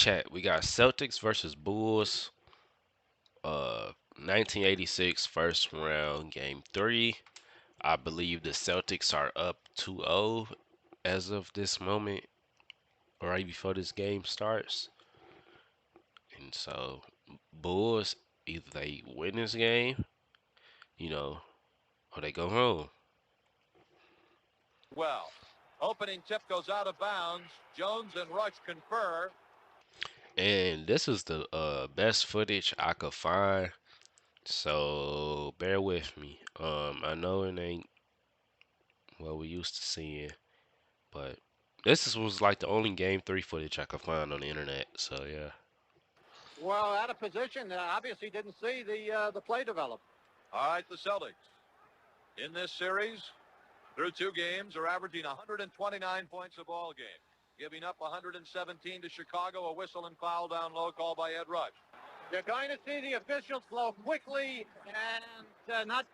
Chat, we got Celtics versus Bulls. 1986 first round, game three. I believe the Celtics are up 2-0 as of this moment, right before this game starts. And so, Bulls, either they win this game, you know, or they go home. Well, opening tip goes out of bounds. Jones and Rush confer. And this is the best footage I could find. So bear with me. I know it ain't what we used to seeing, but was like the only game three footage I could find on the internet. So yeah. Well, out of position, obviously didn't see the play develop. All right, the Celtics in this series through two games are averaging 129 points a ball game, giving up 117 to Chicago. A whistle and foul down low called by Ed Rush. You're going to see the officials flow quickly and not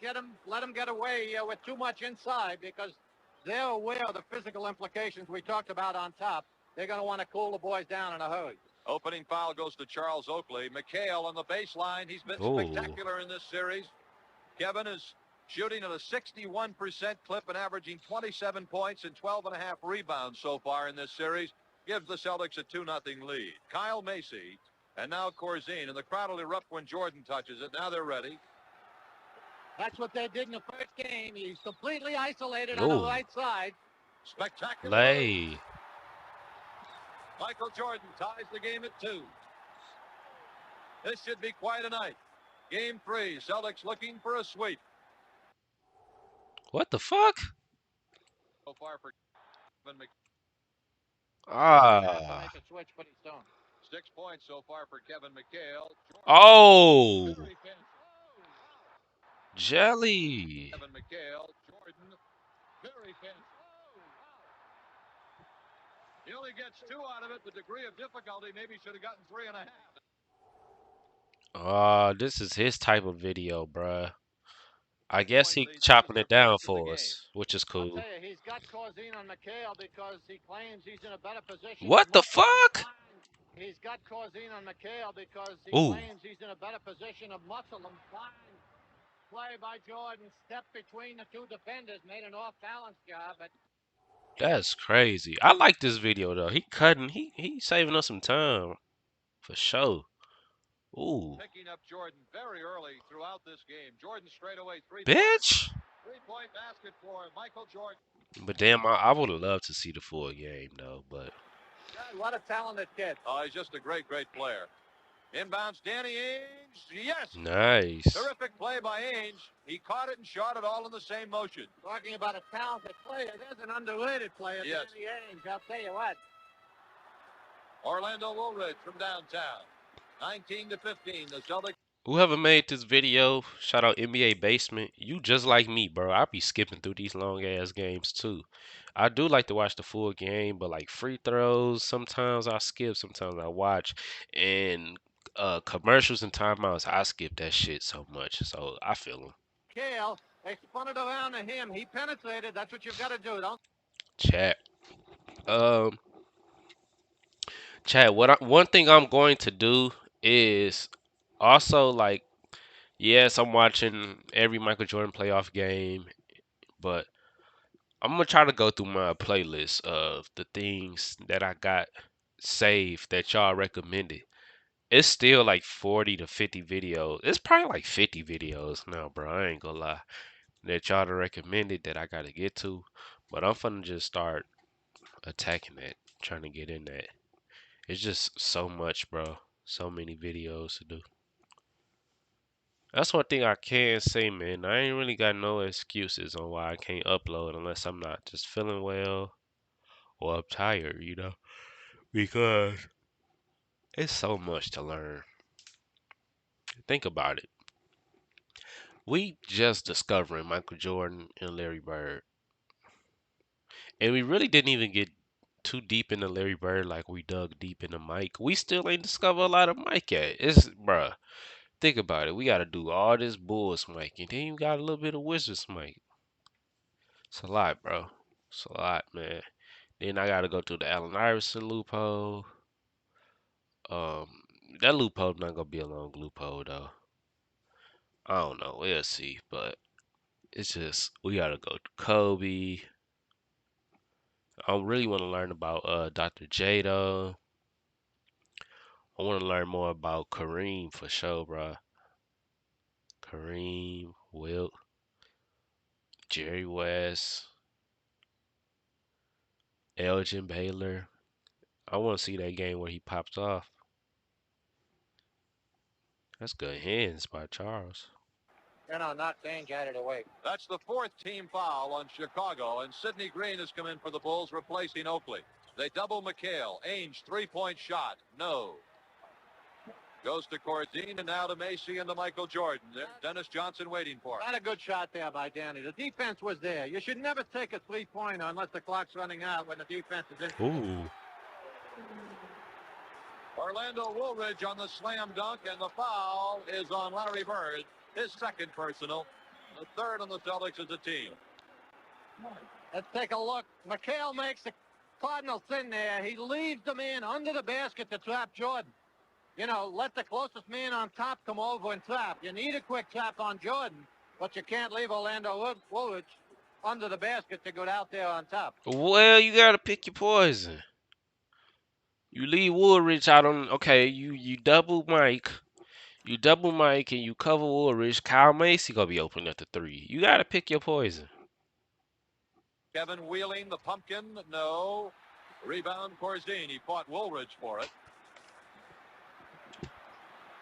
let them get away with too much inside, because they're aware of the physical implications we talked about on top. They're going to want to cool the boys down in a hurry. Opening foul goes to Charles Oakley. McHale on the baseline. He's been Oh, spectacular in this series. Kevin is shooting at a 61% clip and averaging 27 points and 12.5 rebounds so far in this series. Gives the Celtics a 2-0 lead. Kyle Macy and now Corzine, and the crowd will erupt when Jordan touches it. Now they're ready. That's what they did in the first game. He's completely isolated on the oh, right side. Spectacular move. lay. Michael Jordan ties the game at 2. This should be quite a night. Game 3, Celtics looking for a sweep. What the fuck? So far for Kevin McHale. Have to Ah. make a switch, but he's done. 6 points so far for Kevin McHale. Oh, Very fast. jelly. Kevin McHale, Jordan, very fast. He only gets 2 out of it. The degree of difficulty, maybe should have gotten 3.5. This is his type of video, bruh. I guess Point he lead chopping Celtics it for the down rest of the for game. us, which is I'll cool. tell you, he's got Corzine on McHale because he claims he's in a better position to What the muscle him. fuck? He's got Corzine on McHale because he Ooh, claims he's in a better position to muscle him. Fine play by Jordan. Step between the two defenders, made an off-balance job, but that's crazy. I like this video though. He cutting, he saving us some time for sure. Ooh, Picking up Jordan very early throughout this game. Jordan straight away, three-pointer. bitch. Three-point basket for Michael Jordan. But damn, I would have loved to see the full game though. But what a talented kid. Oh, he's just a great, great player. Inbounds, Danny Ainge. Yes. nice. Terrific play by Ainge. He caught it and shot it all in the same motion. Talking about a talented player, there's an underrated player, Yes. Danny Ainge. I'll tell you what. Orlando Woolridge from downtown. 19-15. The Celtics. Whoever made this video, shout out NBA Basement. You just like me, bro. I be skipping through these long ass games too. I do like to watch the full game, but like free throws, sometimes I skip, sometimes I watch. And commercials and timeouts, I skip that shit so much. So I feel them. Kale, they spun it around to him. He penetrated. That's what you've got to do. Don't. Chat. Um, Chat. One thing I'm going to do is also like, yes, I'm watching every Michael Jordan playoff game, but I'm gonna try to go through my playlist of the things that I got saved that y'all recommended. It's still like 40 to 50 videos. It's probably like 50 videos now, bro. I ain't gonna lie. That y'all done recommended that I gotta get to. But I'm finna just start attacking that, trying to get in that. It's just so much, bro. So many videos to do. That's one thing I can say, man. I ain't really got no excuses on why I can't upload unless I'm not just feeling well or I'm tired, because it's so much to learn. Think about it. We just discovering Michael Jordan and Larry Bird, and we really didn't even get too deep into Larry Bird like we dug deep into Mike. We still ain't discover a lot of Mike yet. It's bruh. Think about it. We got to do all this Bulls Mike, and then you got a little bit of Wizards Mike. It's a lot, bro. It's a lot, man. Then I got to go through the Allen Iverson loophole. That loophole not gonna be a long loophole though. I don't know. We'll see, but it's just we gotta go to Kobe. I really want to learn about Dr. J though. I want to learn more about Kareem for sure, bro. Kareem, Wilt, Jerry West, Elgin Baylor. I want to see that game where he pops off. That's good hands by Charles. Not Dane got it away. That's the fourth team foul on Chicago, and Sidney Green has come in for the Bulls, replacing Oakley. They double McHale. Ainge, three-point shot. No. Goes to Cordine, and now to Macy and to Michael Jordan. There's Dennis Johnson waiting for him. Not a good shot there by Danny. The defense was there. You should never take a three-pointer unless the clock's running out when the defense is in. Ooh. Orlando Woolridge on the slam dunk, and the foul is on Larry Bird, his second personal. The third on the Celtics as a team. Let's take a look. McHale makes the Cardinals in there. He leaves the man under the basket to trap Jordan. You know, let the closest man on top come over and trap. You need a quick trap on Jordan, but you can't leave Orlando Woolridge under the basket to go out there on top. Well, you gotta pick your poison. You leave Woolridge out on. Okay, you double Mike. You double Mike and you cover Woolridge. Kyle Macy gonna be open at the three. You gotta pick your poison. Kevin Wheeling, the pumpkin, no. Rebound, Corzine. He fought Woolridge for it.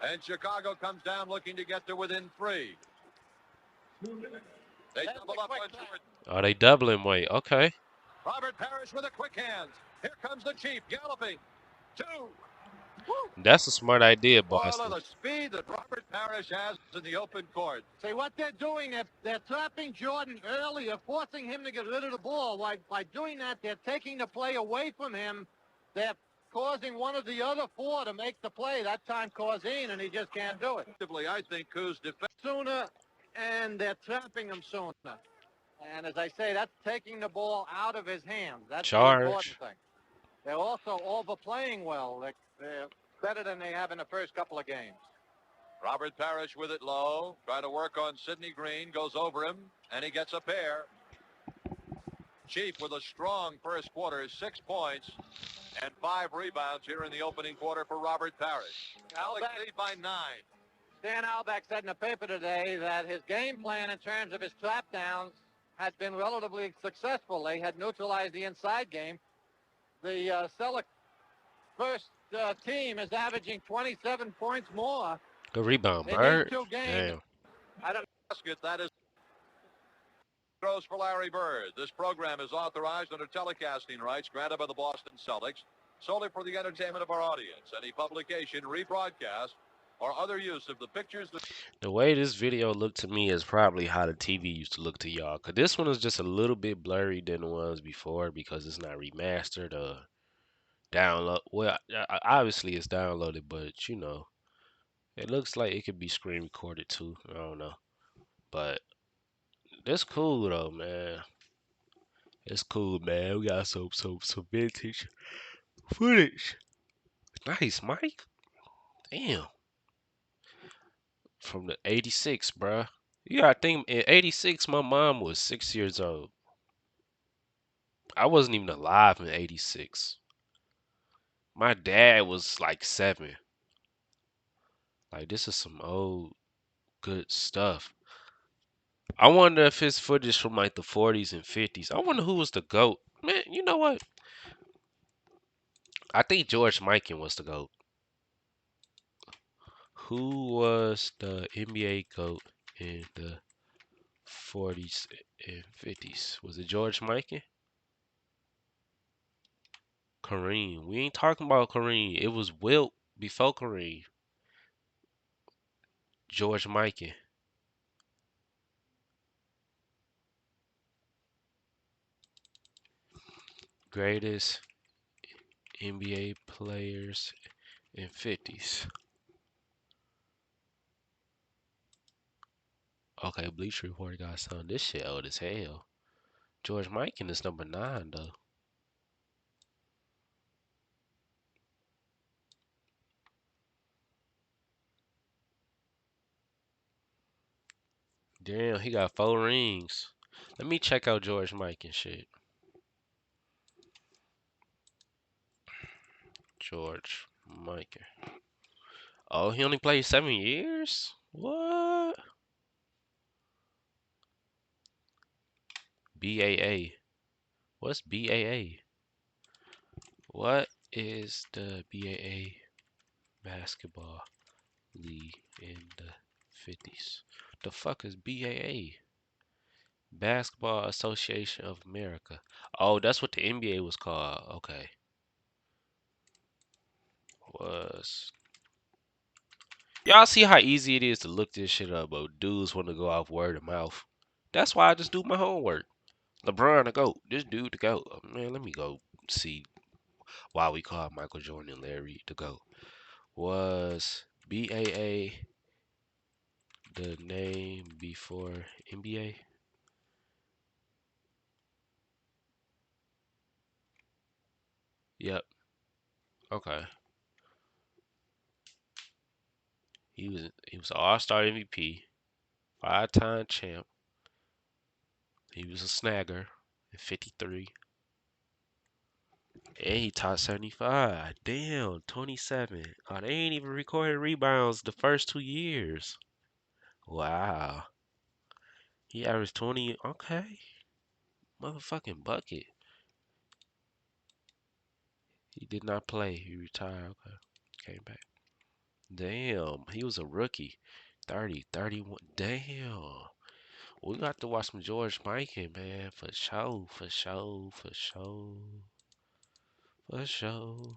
And Chicago comes down looking to get to within three. They double up on Jordan. Oh, they doubling Mike. Okay. Robert Parrish with a quick hands. Here comes the Chief galloping. Two. That's a smart idea, All Boston. of the speed that Robert Parrish has in the open court. See, what they're doing, they're trapping Jordan earlier, forcing him to get rid of the ball. By doing that, they're taking the play away from him. They're causing one of the other four to make the play. That time Corzine, and he just can't do it. I think Kuz defends Sooner, and they're trapping him sooner. And as I say, that's taking the ball out of his hands. That's the important thing. They're also overplaying well. They're better than they have in the first couple of games. Robert Parrish with it low. Trying to work on Sidney Green. Goes over him, and he gets a pair. Chief with a strong first quarter, 6 points and 5 rebounds here in the opening quarter for Robert Parrish. Alex lead by 9. Dan Albeck said in the paper today that his game plan in terms of his trap downs had been relatively successful. They had neutralized the inside game. The Celtic first team is averaging 27 points more. Good rebound, in Bird. these 2 games. Damn. I don't basket. That is throws for Larry Bird. This program is authorized under telecasting rights granted by the Boston Celtics solely for the entertainment of our audience. Any publication, rebroadcast, or other use of the pictures. The way this video looked to me is probably how the TV used to look to y'all. Cause this one is just a little bit blurry than the ones before because it's not remastered or download. Well, obviously it's downloaded, but you know, it looks like it could be screen recorded too. I don't know, but it's cool though, man. It's cool, man. We got some vintage footage. Nice, Mike. Damn. From the 86, bruh. You gotta think, in 86, my mom was 6 years old. I wasn't even alive in 86. My dad was like 7. Like, this is some old, good stuff. I wonder if his footage from like the 40s and 50s. I wonder who was the GOAT. Man, you know what? I think George Mikan was the GOAT. Who was the NBA GOAT in the 40s and 50s? Was it George Mikan? Kareem. We ain't talking about Kareem. It was Wilt before Kareem. George Mikan. Greatest NBA players in 50s. Okay, Bleacher Report got some. This shit old as hell. George Mikan is number 9 though. Damn, he got 4 rings. Let me check out George Mike and shit. George Mike. Oh, he only played 7 years? What? BAA. What's BAA? What is the BAA basketball league in the 50s? The fuck is BAA? Basketball Association of America. Oh, that's what the NBA was called. Okay. Was y'all see how easy it is to look this shit up, but dudes want to go off word of mouth. That's why I just do my homework. LeBron the GOAT. This dude the GOAT. Oh, man, let me go see why we call Michael Jordan and Larry the GOAT. Was BAA the name before NBA? Yep. Okay. He was an All-Star MVP, 5-time champ. He was a snagger in 53. And he taught 75. Damn, 27. Oh, they ain't even recorded rebounds the first 2 years. Wow. He averaged 20. Okay. Motherfucking bucket. He did not play. He retired. Okay. Came back. Damn. He was a rookie. 30, 31. Damn. We got to watch some George Mikan, man. For sure. For sure. For sure. For sure.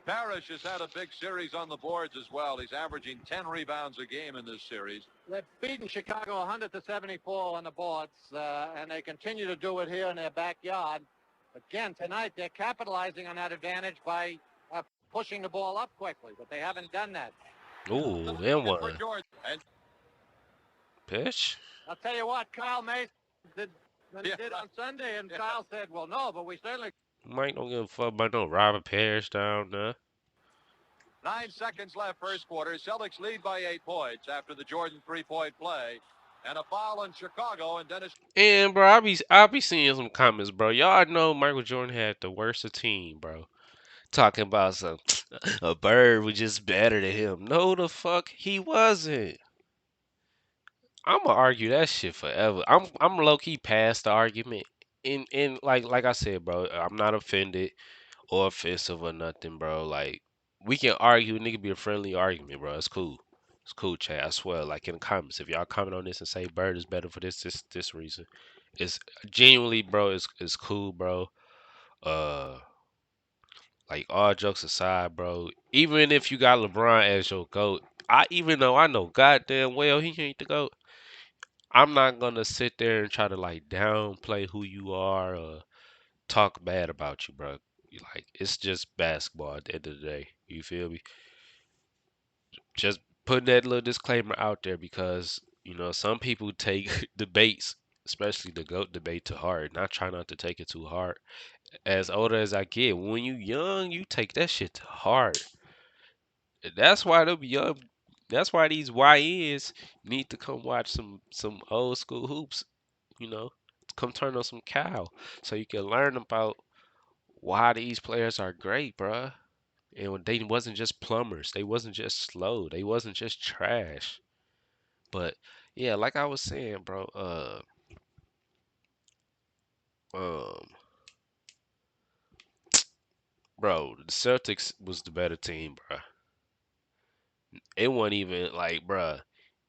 Parrish has had a big series on the boards as well. He's averaging 10 rebounds a game in this series. They've beaten Chicago 100-74 on the boards, and they continue to do it here in their backyard. Again, tonight they're capitalizing on that advantage by pushing the ball up quickly, but they haven't done that. Ooh, and For one. George. And Pitch. I'll tell you what, Kyle Mason did, yeah, did right. on Sunday, and Yeah. Kyle said, well, no, but we certainly... Mike don't give a fuck about no Robert Parrish down there. 9 seconds left first quarter. Celtics lead by 8 points after the Jordan three-point play. And a foul in Chicago, and Dennis. And bro, I be seeing some comments, bro. Y'all know Michael Jordan had the worst of team, bro. Talking about some a bird was just better than him. No, the fuck he wasn't. I'ma argue that shit forever. I'm low key past the argument. And like I said, bro, I'm not offended or offensive or nothing, bro. Like we can argue, and it can be a friendly argument, bro. It's cool. It's cool, chat. I swear. Like in the comments, if y'all comment on this and say Bird is better for this reason, it's genuinely, bro. It's cool, bro. Uh, like all jokes aside, bro. Even if you got LeBron as your goat, even though I know goddamn well he ain't the goat, I'm not gonna sit there and try to like downplay who you are or talk bad about you, bro. Like it's just basketball at the end of the day. You feel me? Just putting that little disclaimer out there because some people take debates, especially the goat debate, to heart. And I try not to take it too hard. As older as I get, when you young, you take that shit to heart. That's why them young. That's why these YNs need to come watch some old school hoops. You know, come turn on some cow so you can learn about why these players are great, bruh. And they wasn't just plumbers. They wasn't just slow. They wasn't just trash. But yeah, like I was saying, bro. Um, bro, the Celtics was the better team, bro. It wasn't even like, bro.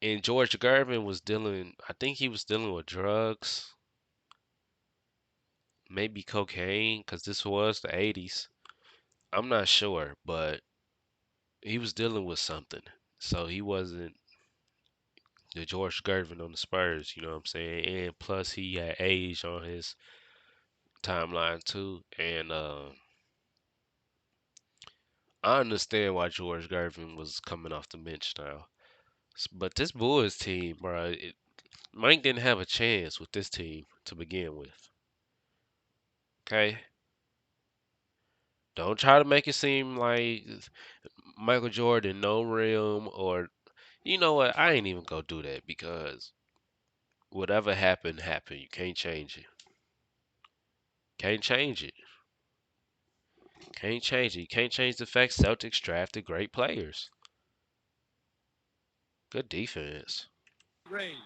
And George Gervin was dealing. I think he was dealing with drugs, maybe cocaine, because this was the '80s. I'm not sure, but he was dealing with something. So he wasn't the George Gervin on the Spurs, you know what I'm saying? And plus he had age on his timeline too. And I understand why George Gervin was coming off the bench now. But this Bulls team, bro, Mike didn't have a chance with this team to begin with. Okay? Don't try to make it seem like Michael Jordan no rim or You know what? I ain't even gonna do that because whatever happened, happened. You can't change it. Can't change it. Can't change it. You can't change the fact Celtics drafted great players. Good defense. Green.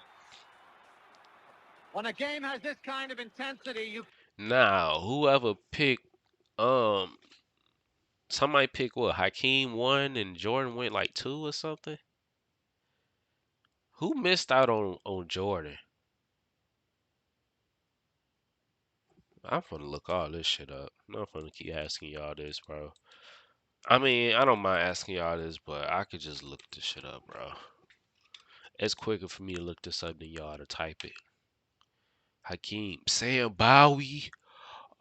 When a game has this kind of intensity, you Now, whoever picked, um, somebody picked what? Hakeem one and Jordan went like two or something. Who missed out on Jordan? I'm gonna look all this shit up. I'm not gonna keep asking y'all this, bro. I mean, I don't mind asking y'all this, but I could just look this shit up, bro. It's quicker for me to look this up than y'all to type it. Hakeem, Sam Bowie.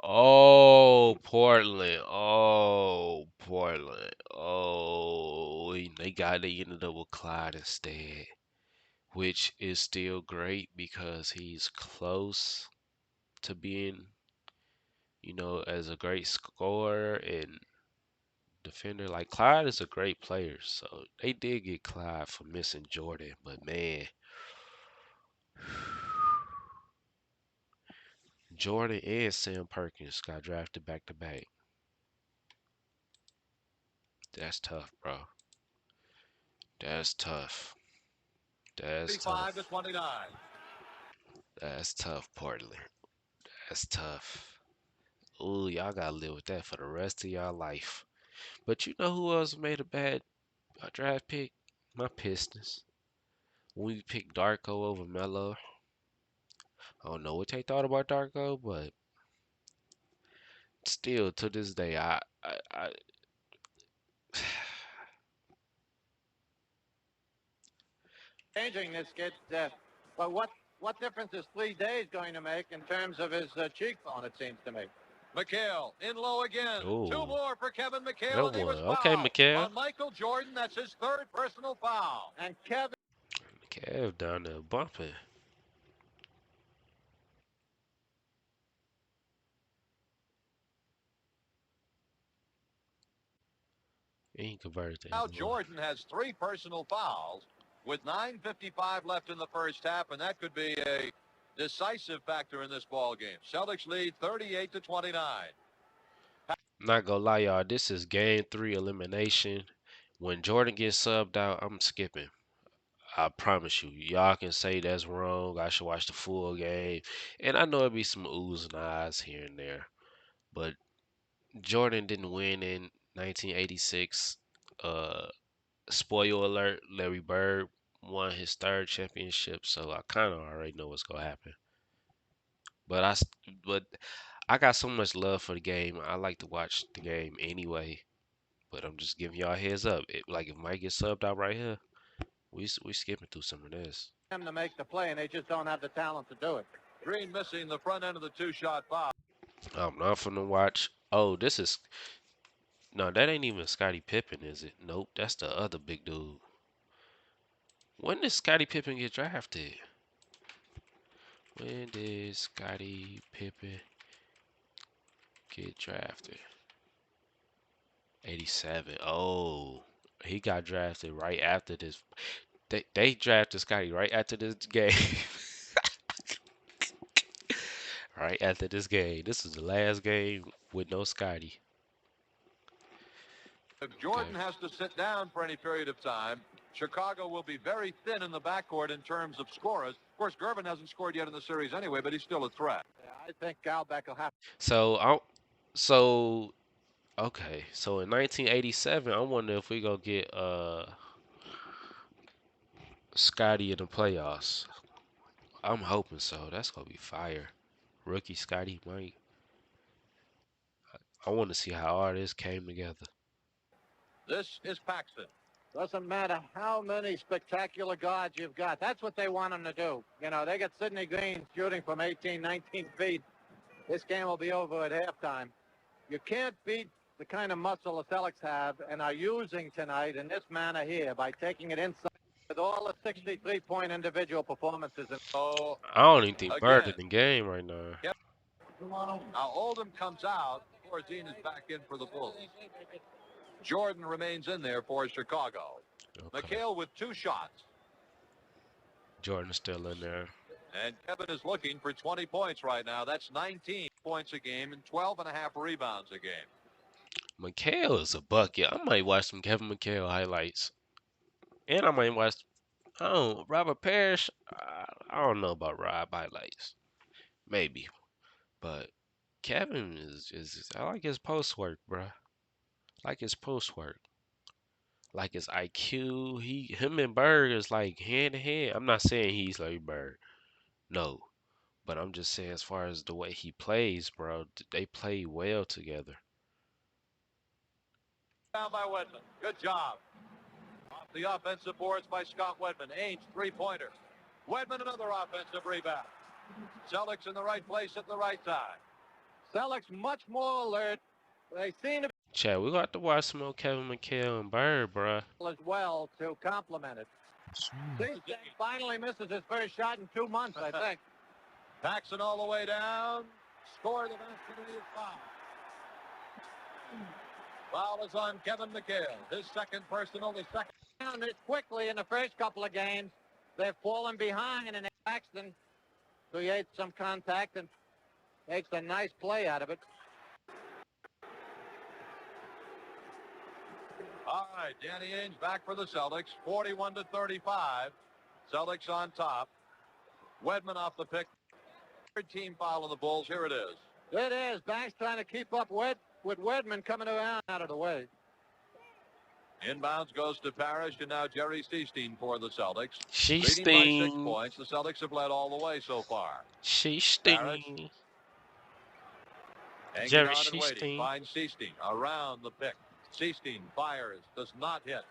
Oh, Portland. Oh, Portland. Oh, they ended up with Clyde instead, which is still great because he's close to being, as a great scorer and defender. Like Clyde is a great player, so they did get Clyde for missing Jordan, but man, Jordan and Sam Perkins got drafted back to back. That's tough, bro. That's tough. That's 35 to tough. 29. That's tough, Portland. That's tough. Ooh, y'all gotta live with that for the rest of y'all life. But you know who else made a bad draft pick? My Pistons. When we picked Darko over Melo, I don't know what they thought about Darko, but still to this day, I changing this kid. But what difference is 3 days going to make in terms of his cheekbone? It seems to me. McHale in low again. Two oh, more for Kevin McHale, that and he one. was Okay, fouled. Mikael. On Michael Jordan, that's his third personal foul. And Kevin Kev down there bumping. He converted that Now one. Jordan has three personal fouls with 9:55 left in the first half, and that could be a decisive factor in this ball game. Celtics lead 38 to 29. Not gonna lie, y'all. This is game three elimination. When Jordan gets subbed out, I'm skipping. I promise you. Y'all can say that's wrong. I should watch the full game. And I know it'll be some oohs and ahs here and there. But Jordan didn't win in 1986. Spoiler alert, Larry Bird won his third championship, so I kind of already know what's gonna happen. But but I got so much love for the game. I like to watch the game anyway. But I'm just giving y'all a heads up. Like if Mike gets subbed out right here, we skipping through some of this. to make the play, and they just don't have the talent to do it. Green missing the front end of the two-shot foul. I'm not finna watch. Oh, this is no, that ain't even Scottie Pippen, is it? Nope, that's the other big dude. When did Scottie Pippen get drafted? When did Scottie Pippen get drafted? 87. Oh, he got drafted right after this. They drafted Scottie right after this game. Right after this game. This is the last game with no Scotty. If Okay. Jordan has to sit down for any period of time, Chicago will be very thin in the backcourt in terms of scorers. Of course, Gervin hasn't scored yet in the series anyway, but he's still a threat. Yeah, I think Calqc will have So so okay. So in 1987, I wonder if we gonna get Scotty in the playoffs. I'm hoping so. That's gonna be fire. Rookie Scotty Mike. I want to see how all this came together. This is Paxton. Doesn't matter how many spectacular guards you've got. That's what they want them to do. You know, they got Sidney Green shooting from 18, 19 feet. This game will be over at halftime. You can't beat the kind of muscle the Celtics have and are using tonight in this manner here by taking it inside with all the 63-point individual performances. So, I don't even think Bird in again, the game right now. now Oldham comes out. Corzine is back in for the Bulls. Jordan remains in there for Chicago. Okay. McHale with two shots. Jordan's still in there. And Kevin is looking for 20 points right now. That's 19 points a game and 12 and a half rebounds a game. McHale is a bucket. I might watch some Kevin McHale highlights. And I might watch, I don't, Robert Parrish. I don't know about Rob highlights. Maybe. But Kevin is I like his post work, bruh. Like his post work. Like his IQ. Him and Bird is like hand to hand. I'm not saying he's like Bird. No. But I'm just saying as far as the way he plays, bro, they play well together. Down by Wedman. Good job. Off the offensive boards by Scott Wedman. Ainge, three-pointer. Wedman, another offensive rebound. Celtics in the right place at the right time. Celtics much more alert. They seem to Chad, we got to watch some more Kevin McHale and Bird, bruh. be as well to complement it. CJ finally misses his first shot in 2 months, I think. Paxson all the way down. Score the basket and he is fouled. Foul is on Kevin McHale. His second personal, the second. Down this quickly in the first couple of games. They've fallen behind, and Paxton creates some contact and makes a nice play out of it. All right, Danny Ainge back for the Celtics, 41-35. Celtics on top. Wedman off the pick. Third team foul of the Bulls. Here it is. It is. Banks trying to keep up with Wedman coming around out of the way. Inbounds goes to Parrish, and now Jerry Seestein for the Celtics. She Leading by 6 sting. points. The Celtics have led all the way so far. She Parrish. sting. Hanging Jerry on and waiting. Seestein. Finds Seestein around the pick. Seestein fires. Does not hit.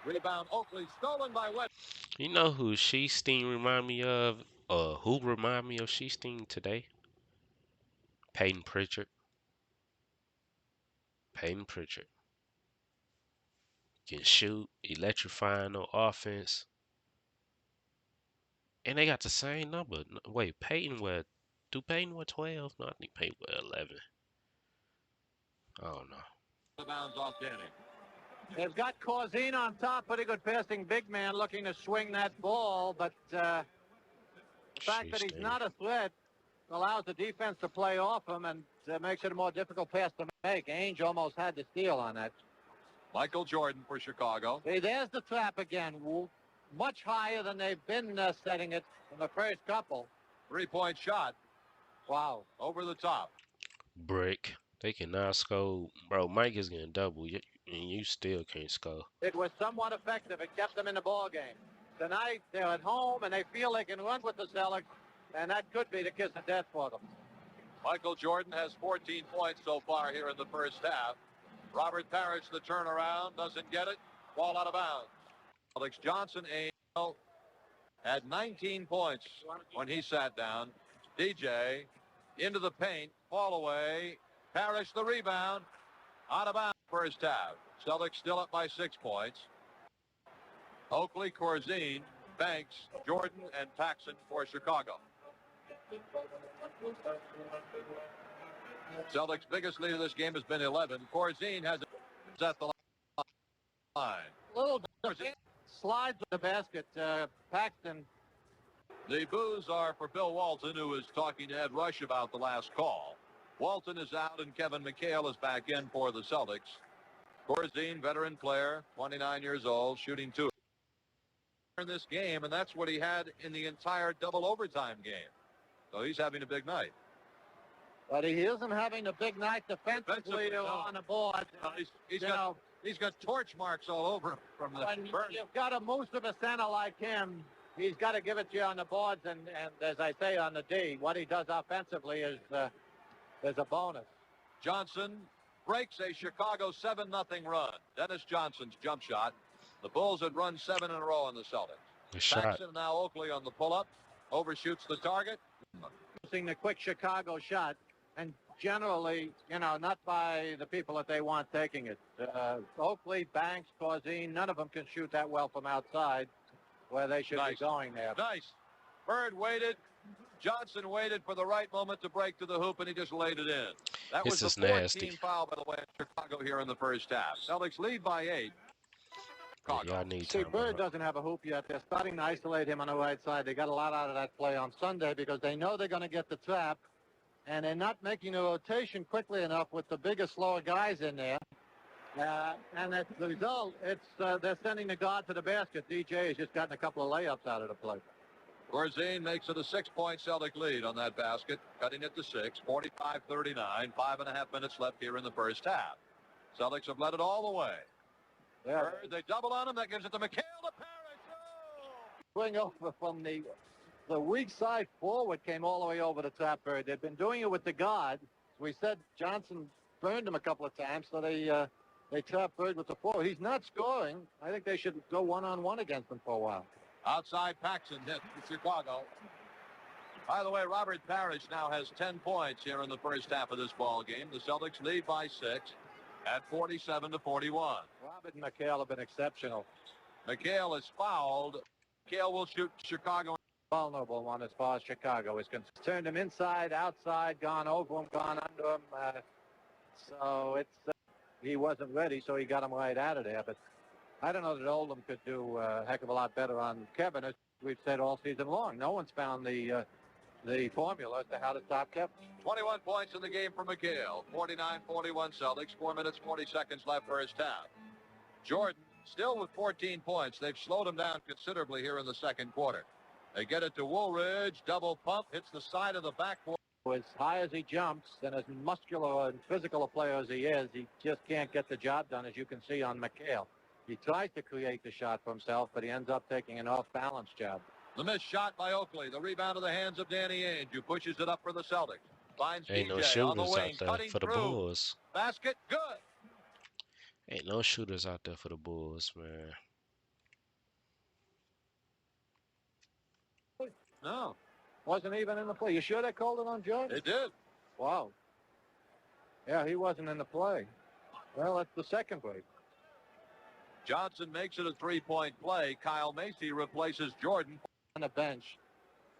Rebound Oakley stolen by Wedman. You know who She Sting remind me of? Who remind me of She Sting today? Peyton Pritchard. Peyton Pritchard. Can shoot, electrifying on offense. And they got the same number. Wait, Peyton what? Do Peyton wear 12? No, I think Peyton wear 11. I don't know. The bounds off Danny. They've got Corzine on top, pretty good passing big man looking to swing that ball, but the fact that he's not a threat allows the defense to play off him and makes it a more difficult pass to make. Ainge almost had the steal on that. Michael Jordan for Chicago. Hey, there's the trap again. Much higher than they've been setting it in the first couple. Three-point shot. Wow. Over the top. Brick. They cannot score. Bro, Mike is getting double, and you still can't score. It was somewhat effective. It kept them in the ball game. Tonight, they're at home, and they feel they can run with the Celtics, and that could be the kiss of death for them. Michael Jordan has 14 points so far here in the first half. Robert Parrish, the turnaround, doesn't get it. Ball out of bounds. Alex Johnson had 19 points when he sat down. DJ into the paint, fall away. Parrish the rebound. Out of bounds first half. Celtics still up by 6 points. Oakley, Corzine, Banks, Jordan, and Paxson for Chicago. Celtics' biggest lead of this game has been 11. Corzine has it at the line. Little slides with the basket. Paxton. The boos are for Bill Walton, who is talking to Ed Rush about the last call. Walton is out, and Kevin McHale is back in for the Celtics. Corzine, veteran player, 29 years old, shooting 2 in this game, and that's what he had in the entire double overtime game. So he's having a big night. But he isn't having a big night defensively on the board. He's got torch marks all over him from the burn. You've got a most of a center like him. He's got to give it to you on the boards, and as I say, on the D. What he does offensively is a bonus. Johnson breaks a Chicago 7-0 run. Dennis Johnson's jump shot. The Bulls had run 7 in a row on the Celtics. The shot. Paxson now Oakley on the pull-up. Overshoots the target. Using the quick Chicago shot, and generally, not by the people that they want taking it. Oakley, Banks, Corzine, none of them can shoot that well from outside where they should be going there. Nice. Bird waited. Johnson waited for the right moment to break to the hoop, and he just laid it in. That was the 14th foul, by the way, in Chicago here in the first half. Celtics lead by 8. Yeah, Chicago. y'all need See, Bird timeout. doesn't have a hoop yet. They're starting to isolate him on the right side. They got a lot out of that play on Sunday because they know they're going to get the trap, and they're not making the rotation quickly enough with the bigger, slower guys in there. And as the result, they're sending the guard to the basket. DJ has just gotten a couple of layups out of the play. Corzine makes it a 6-point Celtic lead on that basket, cutting it to 6, 45-39, 5.5 minutes left here in the first half. Celtics have led it all the way. Yeah. Bird, they double on him. That gives it to McHale to Parrish. Oh! Swing over from the weak side forward came all the way over the top. Bird. They've been doing it with the guard. We said Johnson burned him a couple of times, so they trapped Bird with the forward. He's not scoring. I think they should go one-on-one against him for a while. Outside Paxson hit for Chicago. By the way, Robert Parrish now has 10 points here in the first half of this ball game. The Celtics lead by 6 at 47-41. Robert and McHale have been exceptional. McHale is fouled. McHale will shoot Chicago. Vulnerable one as far as Chicago is concerned. Turned him inside, outside, gone over him, gone under him. So he wasn't ready, so he got him right out of there. But I don't know that Oldham could do a heck of a lot better on Kevin, as we've said all season long. No one's found the formula as to how to stop Kevin. 21 points in the game for McHale. 49-41 Celtics. 4 minutes, 40 seconds left first half. Jordan still with 14 points. They've slowed him down considerably here in the second quarter. They get it to Woolridge. Double pump. Hits the side of the backboard. As high as he jumps and as muscular and physical a player as he is, he just can't get the job done, as you can see on McHale. He tries to create the shot for himself, but he ends up taking an off-balance job. The missed shot by Oakley. The rebound to the hands of Danny Ainge, who pushes it up for the Celtics. Finds Ain't no DJ on the shooters wing, out there cutting for the through. Bulls. Basket, good. Ain't no shooters out there for the Bulls, man. No, wasn't even in the play. You sure they called it on Jordan? They did. Wow. Yeah, he wasn't in the play. Well, that's the second break. Johnson makes it a three-point play. Kyle Macy replaces Jordan. On the bench,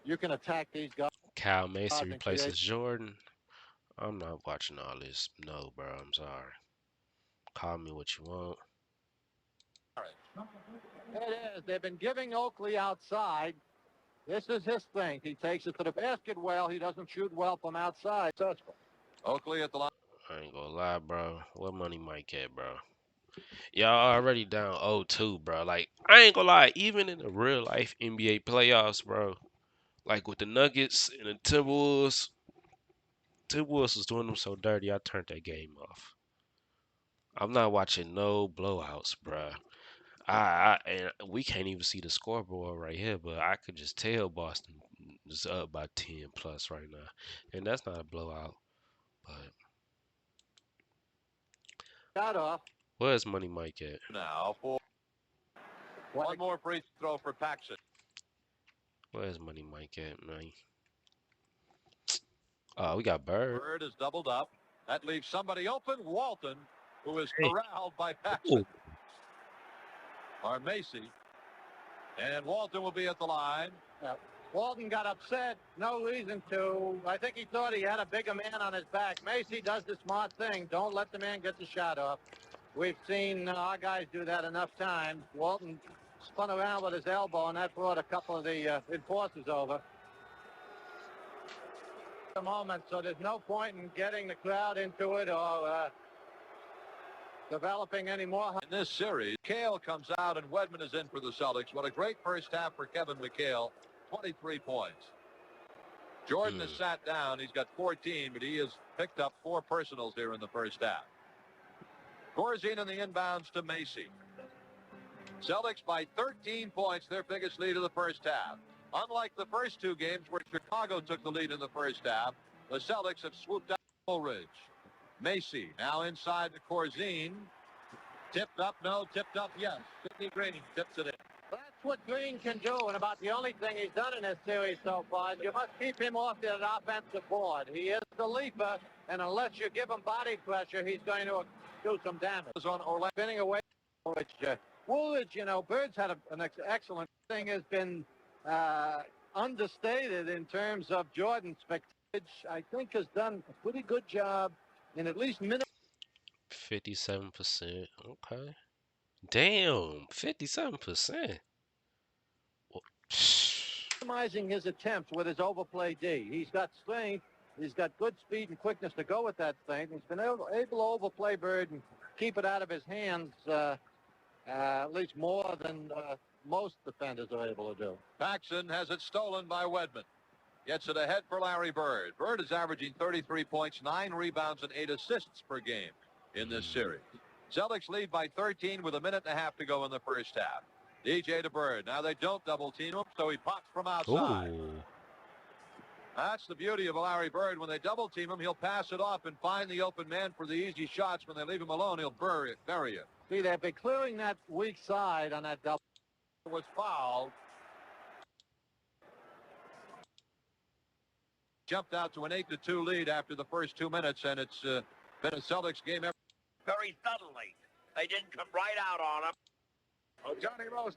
you can attack these guys. Kyle Macy and replaces Jordan. I'm not watching all this. No, bro. I'm sorry. Call me what you want. It is. They've been giving Oakley outside. This is his thing. He takes it to the basket well. He doesn't shoot well from outside. Oakley at the line. I ain't gonna lie, bro. What money Mike at, bro? Y'all already down 0-2, bro. Like, I ain't gonna lie. Even in the real life NBA playoffs, bro. Like with the Nuggets and the Timberwolves was doing them so dirty, I turned that game off. I'm not watching no blowouts, bro. And we can't even see the scoreboard right here, but I could just tell Boston is up by 10 plus right now, and that's not a blowout. But Shot off. where's Money Mike at? Now for one more free throw for Paxson. Where's Money Mike at, man? We got Bird. Bird is doubled up. That leaves somebody open. Walton, who is corralled by Paxson. Or Macy. And Walton will be at the line. Walton got upset. No reason to. I think he thought he had a bigger man on his back. Macy does the smart thing. Don't let the man get the shot off. We've seen our guys do that enough times. Walton spun around with his elbow, and that brought a couple of the enforcers over. The moment, so there's no point in getting the crowd into it or developing any more. In this series, McHale comes out and Wedman is in for the Celtics. What a great first half for Kevin McHale. 23 points. Jordan has sat down. He's got 14, but he has picked up 4 personals here in the first half. Corzine in the inbounds to Macy. Celtics by 13 points, their biggest lead of the first half. Unlike the first 2 games where Chicago took the lead in the first half, the Celtics have swooped out Woolridge. Macy now inside to Corzine. Tipped up, no. Tipped up, yes. Sidney Green tips it in. That's what Green can do, and about the only thing he's done in this series so far. You must keep him off that offensive board. He is the leaper, and unless you give him body pressure, he's going to do some damage. On Orlando. Spinning away, Woolridge, you know, Bird's had an excellent thing. Has been understated in terms of Jordan's spectacle. I think has done a pretty good job in at least minutes. 57%. Okay. Damn, 57%. Minimizing his attempts with his overplay D. He's got strength. He's got good speed and quickness to go with that thing. He's been able to overplay Bird and keep it out of his hands at least more than most defenders are able to do. Paxson has it stolen by Wedman. Gets it ahead for Larry Bird. Bird is averaging 33 points, 9 rebounds, and 8 assists per game in this series. Celtics lead by 13 with a minute and a half to go in the first half. DJ to Bird. Now they don't double team him, so he pops from outside. Ooh. That's the beauty of Larry Bird. When they double team him, he'll pass it off and find the open man for the easy shots. When they leave him alone, he'll bury it. See, they've been clearing that weak side on that double. Was fouled. Jumped out to an 8-2 lead after the first 2 minutes, and it's been a Celtics game very subtly. They didn't come right out on him. Oh, Johnny Rose,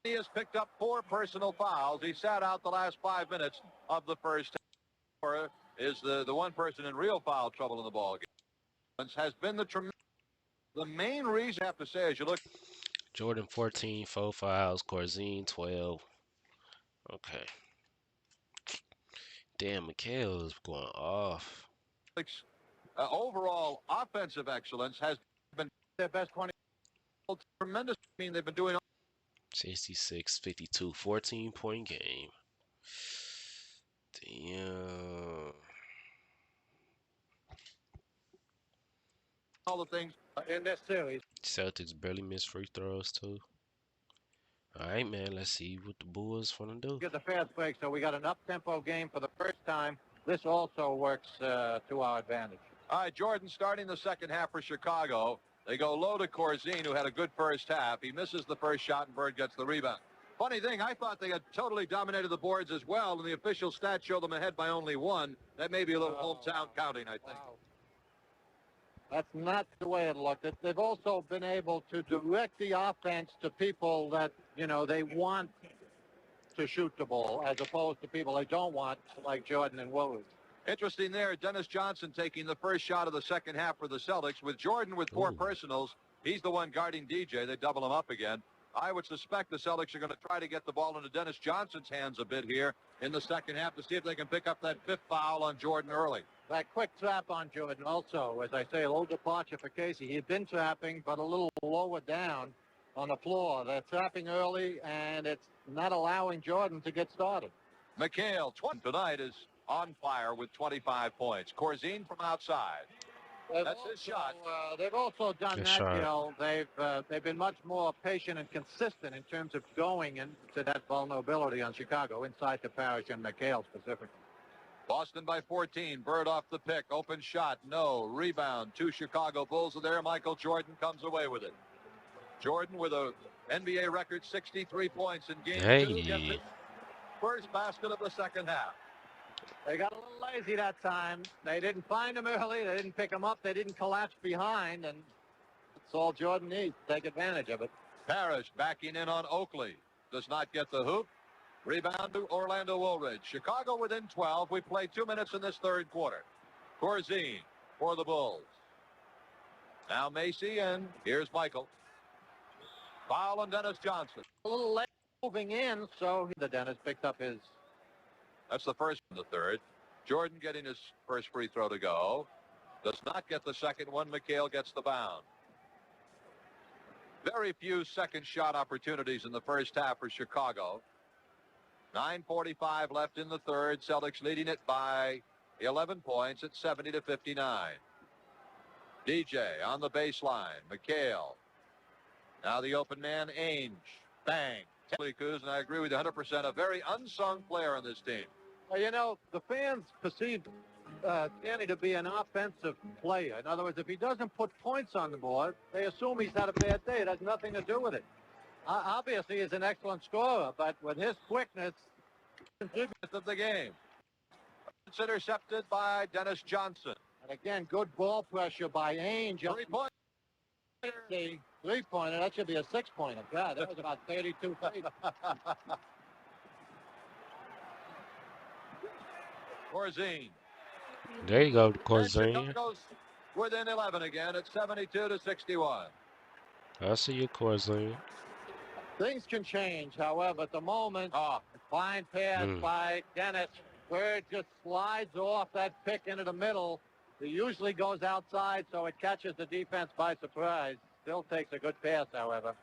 he has picked up 4 personal fouls. He sat out the last 5 minutes of the first half. Is the one person in real foul trouble in the ball game. Has been the main reason I have to say as you look. Jordan 14, 4 fouls. Corzine 12. Okay. Damn, Mikhail is going off. Overall offensive excellence has been their best 20. Tremendous. I mean, they've been doing 66, 52, 14-point game. Damn. all the things In this series. Celtics barely miss free throws, too. All right, man. Let's see what the Bulls want to do. Get the fast break, so we got an up-tempo game for the first time. This also works to our advantage. All right, Jordan starting the second half for Chicago. They go low to Corzine, who had a good first half. He misses the first shot, and Bird gets the rebound. Funny thing, I thought they had totally dominated the boards as well, and the official stats show them ahead by only 1. That may be a little hometown counting, I think. Wow. That's not the way it looked. They've also been able to direct the offense to people that, you know, they want to shoot the ball, as opposed to people they don't want, like Jordan and Willard. Interesting there, Dennis Johnson taking the first shot of the second half for the Celtics. With Jordan with 4 personals, he's the one guarding DJ. They double him up again. I would suspect the Celtics are going to try to get the ball into Dennis Johnson's hands a bit here in the second half to see if they can pick up that 5th foul on Jordan early. That quick trap on Jordan also, as I say, a little departure for Casey. He had been trapping, but a little lower down on the floor. They're trapping early, and it's not allowing Jordan to get started. Mikhail tonight is on fire with 25 points. Corzine from outside. That's his shot. They've also done Good that, shot. Gil. They've been much more patient and consistent in terms of going into that vulnerability on Chicago, inside the parish and Mikhail specifically. Boston by 14. Bird off the pick. Open shot. No. Rebound. 2 Chicago Bulls are there. Michael Jordan comes away with it. Jordan with a NBA record 63 points in game 2. Gets Hey. his first basket of the second half. They got a little lazy that time. They didn't find him early. They didn't pick him up. They didn't collapse behind, and that's all Jordan needs. Take advantage of it. Parrish backing in on Oakley. Does not get the hoop. Rebound to Orlando Woolridge. Chicago within 12. We play 2 minutes in this third quarter. Corzine for the Bulls. Now Macy, and here's Michael. Foul on Dennis Johnson. A little late moving in, so the Dennis picked up his. That's the first in the third. Jordan getting his first free throw to go. Does not get the second one. Mikhail gets the bound. Very few second shot opportunities in the first half for Chicago. 9:45 left in the third. Celtics leading it by 11 points at 70-59. DJ on the baseline. Mikhail. Now the open man, Ainge. Bang. And I agree with you 100%. A very unsung player on this team. Well, you know, the fans perceive Danny to be an offensive player. In other words, if he doesn't put points on the board, they assume he's had a bad day. It has nothing to do with it. Obviously, he's an excellent scorer, but with his quickness, Of the game. It's intercepted by Dennis Johnson. and again, good ball pressure by Ainge. 3 points. The three-pointer, that should be a six-pointer. God, that was about 32 feet. Corzine. There you go, And Corzine. Chicago's within 11 again at 72-61. I see your Corzine. Things can change, however, at the moment. Oh, fine pass Mm. by Dennis. Bird just slides off that pick into the middle. He usually goes outside, so it catches the defense by surprise. Still takes a good pass, however.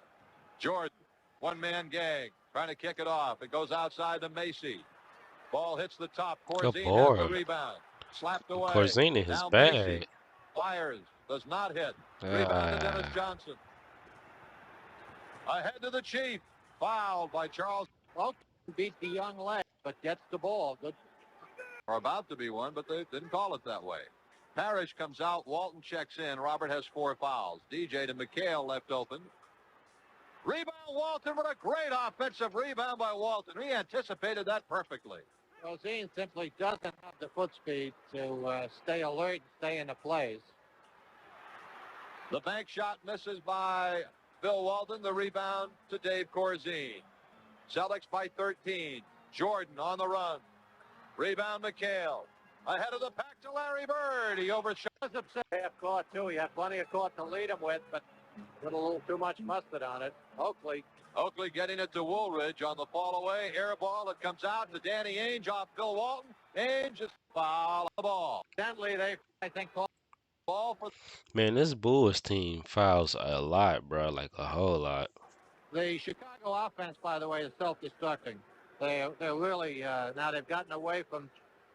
Jordan, one-man gang, trying to kick it off. It goes outside to Macy. Ball hits the top. Good Corzine has the board. rebound. Slapped away. Corzine in his Now Macy bag. fires. Does not hit. Rebound to Dennis Ah. Johnson. Ahead to the Chief. Fouled by Charles. Well, beat the young leg, but gets the ball. Good. Or about to be one, but they didn't call it that way. Parrish comes out. Walton checks in. Robert has 4 fouls. DJ to McHale left open. Rebound Walton. What a great offensive rebound by Walton. He anticipated that perfectly. Rosine simply doesn't have the foot speed to stay alert and stay in the plays. The bank shot misses by Bill Walton. The rebound to Dave Corzine. Celtics by 13. Jordan on the run. Rebound McHale. Ahead of the pack to Larry Bird. He overshot. Half court, too. He had plenty of court to lead him with, but put a little too much mustard on it. Oakley getting it to Woolridge on the fall away. Air ball that comes out to Danny Ainge off Bill Walton. Ainge just foul on the ball. Gently, I think, Ball for Man, this Bulls team fouls a lot, bro. Like a whole lot. the Chicago offense, by the way, is self-destructing. They're really, now they've gotten away from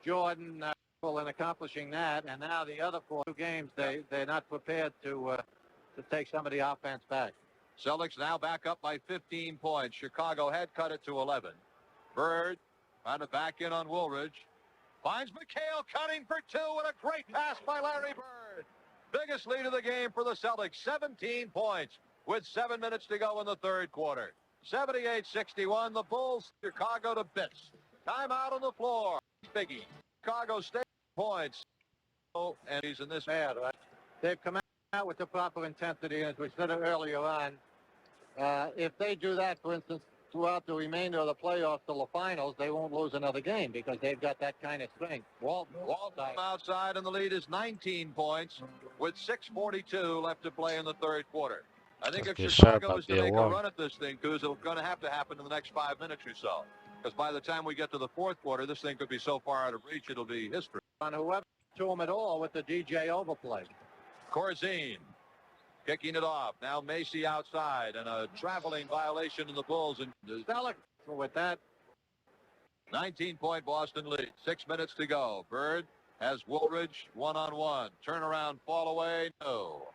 Jordan in accomplishing that, and now the other 4 games, they're not prepared to take some of the offense back. Celtics now back up by 15 points. Chicago had cut it to 11. Bird trying to back in on Woolridge. Finds McHale cutting for 2, and a great pass by Larry Bird. Biggest lead of the game for the Celtics, 17 points with 7 minutes to go in the third quarter. 78-61, the Bulls, Chicago to bits. Timeout on the floor. Biggie. Chicago State points. Oh, and he's in this Bad, right? They've come out with the proper intensity, as we said earlier on. If they do that, for instance, throughout the remainder of the playoffs till the finals, they won't lose another game because they've got that kind of strength. Walton outside, and the lead is 19 points with 6:42 left to play in the third quarter. I think if Chicago is to make a run at this thing, Kuz, it's going to have to happen in the next 5 minutes or so. Because by the time we get to the fourth quarter, this thing could be so far out of reach, it'll be history. On whoever to him at all with the DJ overplay. Corzine kicking it off. Now Macy outside, and a traveling violation in the Bulls. And Celtics with that. 19-point Boston lead. 6 minutes to go. Bird has Woolridge one-on-one. Turnaround, fall away, no.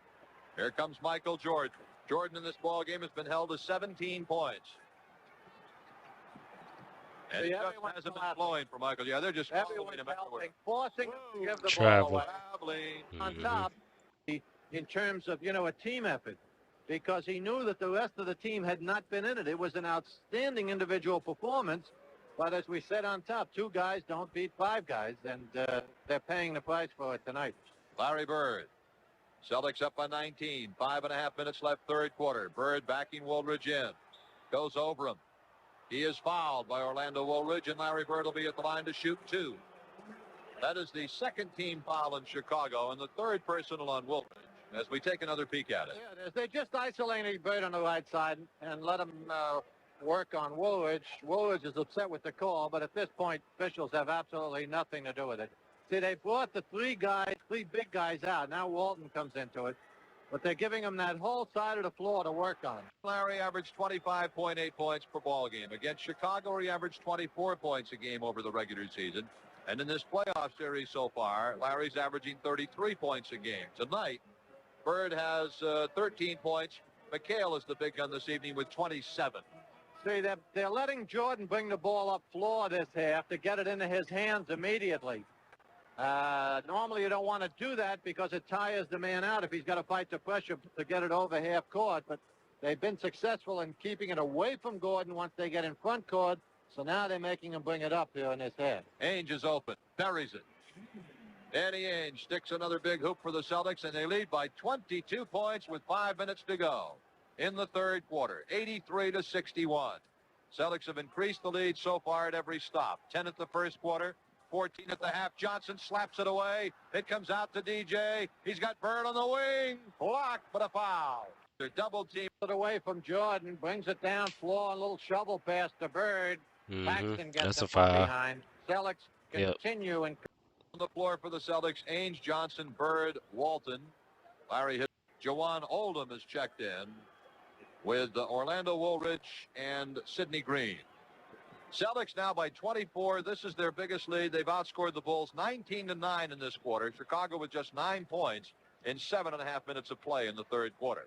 Here comes Michael Jordan. Jordan in this ball game has been held to 17 points. And it just hasn't been flowing for Michael. Yeah, they're just following him everywhere. Forcing to give the Travel. ball away. On top, in terms of, a team effort, because he knew that the rest of the team had not been in it. It was an outstanding individual performance, but as we said on top, 2 guys don't beat 5 guys, and they're paying the price for it tonight. Larry Bird. Celtics up by 19. 5.5 minutes left, third quarter. Bird backing Woolridge in. Goes over him. He is fouled by Orlando Woolridge, and Larry Bird will be at the line to shoot 2. That is the second team foul in Chicago, and the third personal on Woolridge, as we take another peek at it. Yeah, they just isolated Bird on the right side and let him work on Woolridge. Woolridge is upset with the call, but at this point, officials have absolutely nothing to do with it. See, they brought the 3 big guys out. Now Walton comes into it. But they're giving him that whole side of the floor to work on. Larry averaged 25.8 points per ball game. Against Chicago, he averaged 24 points a game over the regular season. And in this playoff series so far, Larry's averaging 33 points a game. Tonight, Bird has 13 points. McHale is the big gun this evening with 27. See, they're letting Jordan bring the ball up floor this half to get it into his hands immediately. Normally you don't want to do that because it tires the man out if he's got to fight the pressure to get it over half court, but they've been successful in keeping it away from Gordon once they get in front court, so now they're making him bring it up here in his head. Ainge is open, buries it. Danny Ainge sticks another big hoop for the Celtics, and they lead by 22 points with 5 minutes to go in the third quarter, 83-61. Celtics have increased the lead so far at every stop. 10 at the first quarter, 14 at the half. Johnson slaps it away. It comes out to DJ. He's got Bird on the wing. Blocked, but a foul. They're double team it away from Jordan, brings it down floor, a little shovel pass to Bird. Paxton gets That's it a from foul. behind. Celtics Yep. continue and on the floor for the Celtics. Ainge, Johnson, Bird, Walton, Larry Hill. Jawan Oldham is checked in with Orlando Woolridge and Sidney Green. Celtics now by 24. This is their biggest lead. They've outscored the Bulls 19-9 in this quarter. Chicago with just 9 points in 7.5 minutes of play in the third quarter.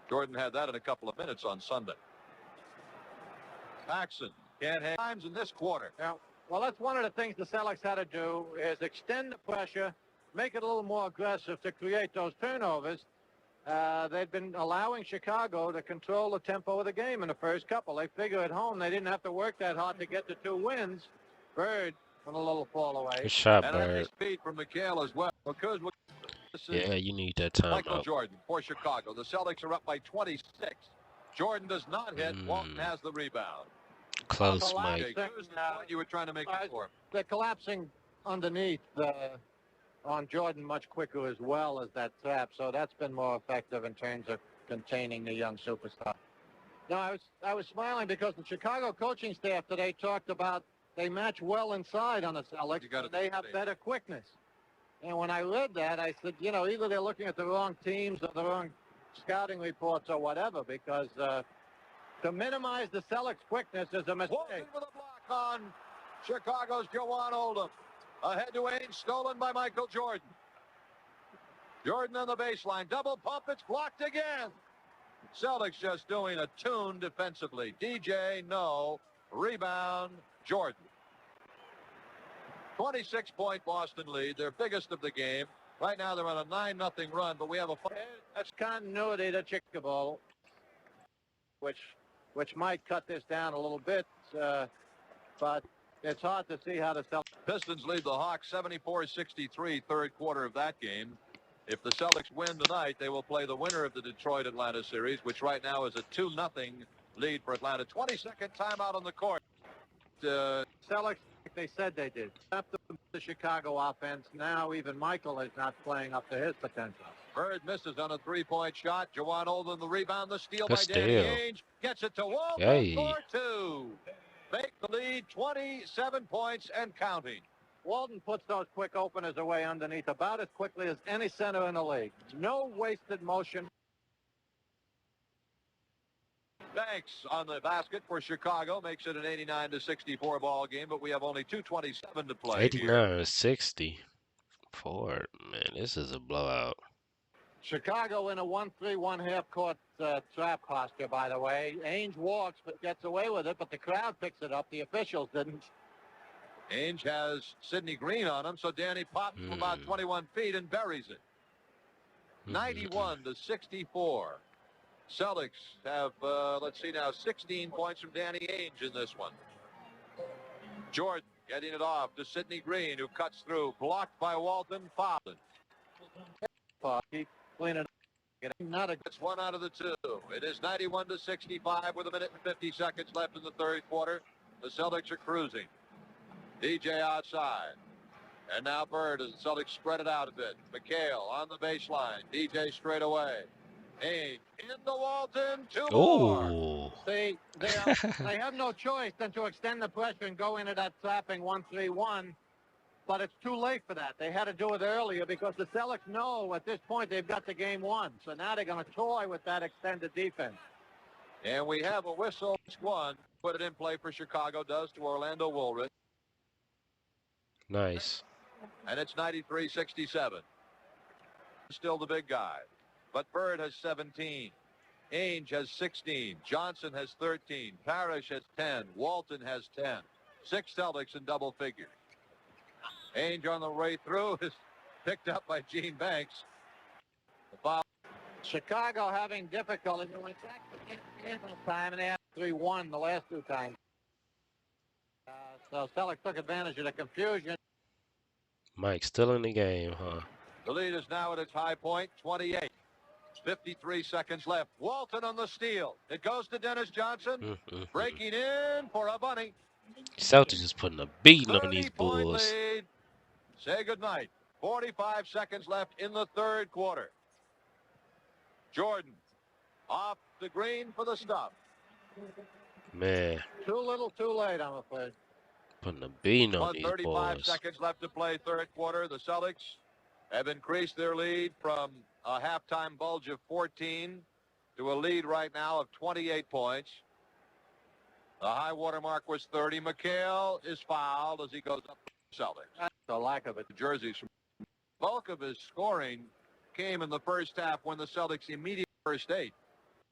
Jordan had that in a couple of minutes on Sunday. Paxson can't have times in this quarter. Yeah. Well, that's one of the things the Celtics had to do is extend the pressure, make it a little more aggressive to create those turnovers. They'd been allowing Chicago to control the tempo of the game in the first couple. They figure at home they didn't have to work that hard to get the 2 wins. Bird from a little fall away. Good shot, And a Bird. nice feed from McHale as well. Because Yeah, you need that Michael timeout. Jordan for Chicago. The Celtics are up by 26. Jordan does not hit. Walton has the rebound. Close, Mike. Here's the point you were trying to make before. They're collapsing underneath on Jordan much quicker as well as that trap, so that's been more effective in terms of containing the young superstar. No, I was smiling because the Chicago coaching staff today talked about they match well inside on the Celtics, and they have better quickness. And when I read that, I said, you know, either they're looking at the wrong teams or the wrong scouting reports or whatever, because to minimize the Celtics' quickness is a mistake. Walton with a block on Chicago's Jawan Oldham. Ahead to Ainge, stolen by Michael Jordan. Jordan on the baseline. Double pump. It's blocked again. Celtics just doing a tune defensively. DJ, no. Rebound, Jordan. 26-point Boston lead. Their biggest of the game. Right now they're on a 9-0 run, but we have a... That's continuity to Chicago, which might cut this down a little bit, but it's hard to see how the Celtics... Pistons lead the Hawks 74-63, third quarter of that game. If the Celtics win tonight, they will play the winner of the Detroit-Atlanta series, which right now is a 2-0 lead for Atlanta. 22nd timeout on the court. Celtics, like they said they did. After the Chicago offense, now even Michael is not playing up to his potential. Bird misses on a 3-point shot. Jawan Oldham the rebound, the steal Good by Danny steal. Ainge. Gets it to Walton Hey. for 2. Make the lead 27 points and counting. Walton puts those quick openers away underneath about as quickly as any center in the league. No wasted motion. Banks on the basket for Chicago makes it an 89-64 ball game, but we have only 2:27 to play. 89-64. Man, this is a blowout. Chicago in a 1-3-1 half-court trap posture, by the way. Ainge walks but gets away with it, but the crowd picks it up. The officials didn't. Ainge has Sidney Green on him, so Danny pops from about 21 feet and buries it. 91-64. Celtics have, let's see now, 16 points from Danny Ainge in this one. Jordan getting it off to Sidney Green, who cuts through. Blocked by Walton. Fouled. Keep cleaning. It's 1 out of the 2. It is 91-65 with 1:50 left in the third quarter. The Celtics are cruising. DJ outside. And now Bird as the Celtics spread it out a bit. McHale on the baseline. DJ straight away. Ainge into Walton. 2 more. Oh. See, they have no choice than to extend the pressure and go into that trapping 1-3-1. But it's too late for that. They had to do it earlier because the Celtics know at this point they've got the game won. So now they're going to toy with that extended defense. And we have a whistle. One put it in play for Chicago, does to Orlando Woolridge. Nice. And it's 93-67. Still the big guy. But Bird has 17. Ainge has 16. Johnson has 13. Parrish has 10. Walton has 10. 6 Celtics in double figures. Ainge on the way through is picked up by Gene Banks. The foul. Chicago having difficulty. They went back to time and they had 3-1 the last 2 times. So Celtics took advantage of the confusion. Mike still in the game, huh? The lead is now at its high point, 28. 53 seconds left. Walton on the steal. It goes to Dennis Johnson. Breaking in for a bunny. Celtics is putting a beating on these 30-point Bulls. lead. Say goodnight. 45 seconds left in the third quarter. Jordan off the green for the stop. Man, Too little, too late, I'm afraid. putting a bean on these 1:35 boys. seconds left to play third quarter. The Celtics have increased their lead from a halftime bulge of 14 to a lead right now of 28 points. The high water mark was 30. McHale is fouled as he goes up for the Celtics. That's the lack of it. The jerseys. Bulk of his scoring came in the first half when the Celtics immediately first 8.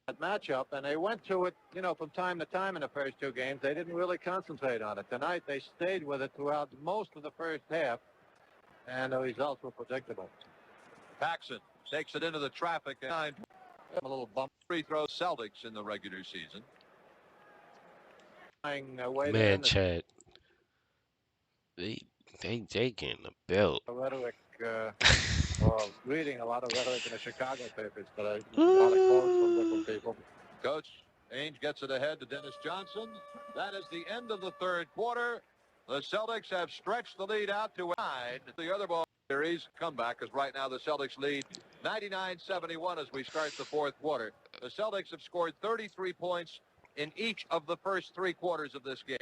That matchup, and they went to it, from time to time in the first 2 games. They didn't really concentrate on it. Tonight, they stayed with it throughout most of the first half, and the results were predictable. Paxson takes it into the traffic. A little bump. Free throw Celtics in the regular season. Man, Chad, they getting a belt. Rhetoric, reading a lot of rhetoric in the Chicago papers, but a lot of quotes from different people. Coach Ainge gets it ahead to Dennis Johnson. That is the end of the third quarter. The Celtics have stretched the lead out to 9. The other ball series comeback is right now the Celtics lead 99-71 as we start the fourth quarter. The Celtics have scored 33 points in each of the first 3 quarters of this game.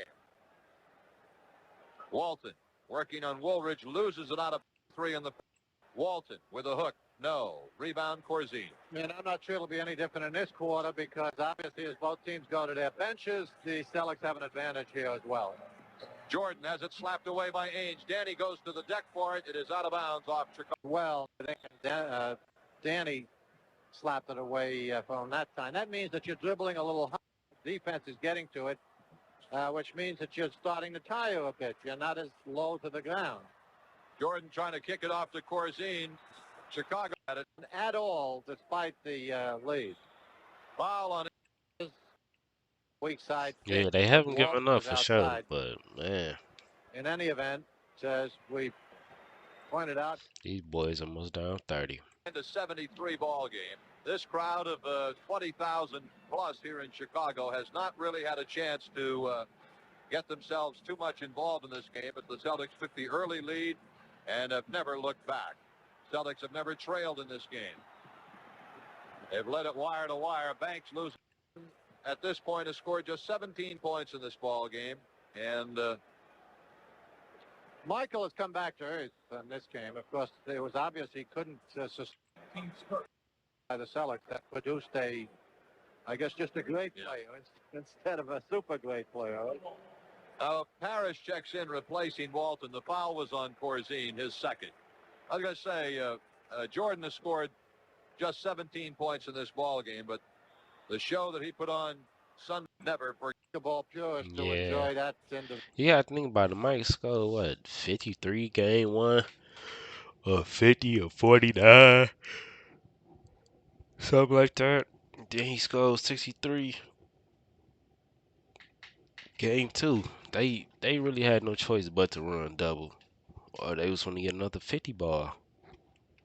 Walton working on Woolridge, loses it out of 3 in the. Walton with a hook. No. Rebound Corzine. And I'm not sure it'll be any different in this quarter because obviously as both teams go to their benches, the Celtics have an advantage here as well. Jordan has it slapped away by Ainge. Danny goes to the deck for it. It is out of bounds off Chicago. Well, Danny slapped it away from that time. That means that you're dribbling a little high. Defense is getting to it, which means that you're starting to tire a bit. You're not as low to the ground. Jordan trying to kick it off to Corzine. Chicago had it. At all, despite the lead. Foul on it. Weak side. Yeah, they haven't given up for sure, but man. In any event, as we pointed out, these boys almost down 30. A 73 ball game. This crowd of 20,000 plus here in Chicago has not really had a chance to get themselves too much involved in this game, but the Celtics took the early lead and have never looked back. Celtics have never trailed in this game. They've led it wire to wire. Banks losing at this point has scored just 17 points in this ball game, and Michael has come back to earth in this game. Of course, it was obvious he couldn't sustain by the Celtics. That produced I guess, just a great player instead of a super great player. Parrish checks in, replacing Walton. The foul was on Corzine, his second. I was going to say, Jordan has scored just 17 points in this ball game, but the show that he put on Sunday, never for the ball purists to enjoy that. Yeah, I think about it. Mike scored, what, 53 game 1? Or 50 or 49? Something like that. Then he scored 63. Game 2. They really had no choice but to run double. Or they was going to get another 50 ball.